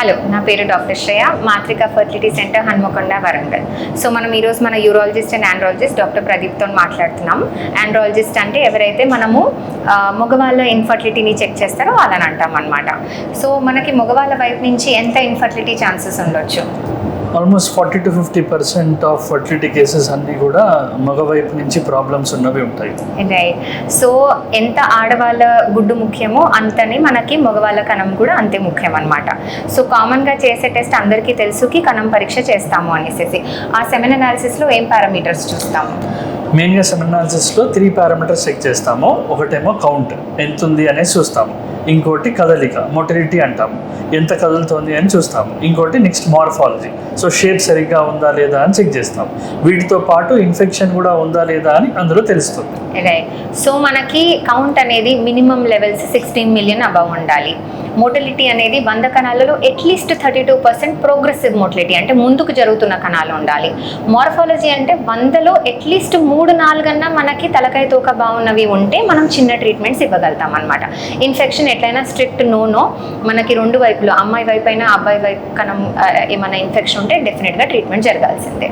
Hello, నా పేరు doctor Shreya, మాత్రిక fertility centre, Hanamkonda, Warangal. So మనం ఈరోజు మన యూరాలజిస్ట్ అండ్ ఆండ్రాలజిస్ట్ డాక్టర్ ప్రదీప్తో మాట్లాడుతున్నాం. ఆండ్రాలజిస్ట్ అంటే ఎవరైతే మనము మగవాళ్ళ ఇన్ఫర్టిలిటీని చెక్ చేస్తారో వాళ్ళని అంటాం అనమాట. సో మనకి మగవాళ్ళ వైపు నుంచి ఎంత ఇన్ఫర్టిలిటీ ఛాన్సెస్ ఉండొచ్చు? Almost 40 to 50% of fertility cases అన్నీ కూడా మగ వైపు నుంచి ప్రాబ్లమ్స్ ఉన్నవి ఉంటాయి. రైట్. సో ఎంత ఆడవాళ్ళ గుడ్డు ముఖ్యమో అంతనే మనకి మగవాళ్ళ కణం కూడా అంతే ముఖ్యం అనమాట. సో కామన్గా చేసే టెస్ట్ అందరికీ తెలుసుకి కణం పరీక్ష చేస్తాము అనేసి. ఆ సెమెన్ అనాలిసిస్లో ఏం పారామీటర్స్ చూస్తాము? మెయిన్గా సెమెన్ అనాలిసిస్లో 3 పారామీటర్స్ చెక్ చేస్తాము. ఒకటేమో కౌంట్ ఎంత ఉంది అనేది చూస్తాము, ఇంకోటి కదలిక మొటిలిటీ అంటాము, ఎంత కదులుతుంది అని చూస్తాము, ఇంకోటి నెక్స్ట్ మార్ఫాలజీ, సో షేప్ సరిగ్గా ఉందా లేదా అని చెక్ చేస్తాము. వీటితో పాటు ఇన్ఫెక్షన్ కూడా ఉందా లేదా అని అందులో తెలుస్తుంది. రైట్. సో మనకి కౌంట్ అనేది మినిమం లెవెల్స్ 16 మిలియన్ అబవ్ ఉండాలి. మోటిలిటీ అనేది 100 కణాలలో అట్లీస్ట్ 32% ప్రోగ్రెసివ్ మోటిలిటీ అంటే ముందుకు జరుగుతున్న కణాలు ఉండాలి. మార్ఫాలజీ అంటే 100లో అట్లీస్ట్ 3-4 అన్నా మనకి తలకాయ తోక బాగున్నవి ఉంటే మనం చిన్న ట్రీట్మెంట్స్ ఇవ్వగలుగుతాం అనమాట. ఇన్ఫెక్షన్ ఎట్లయినా స్ట్రిక్ట్ నో మనకి రెండు వైపులు, అమ్మాయి వైపు అయినా అబ్బాయి వైపు కణం ఏమైనా ఇన్ఫెక్షన్ ఉంటే డెఫినెట్గా ట్రీట్మెంట్ జరగాల్సిందే.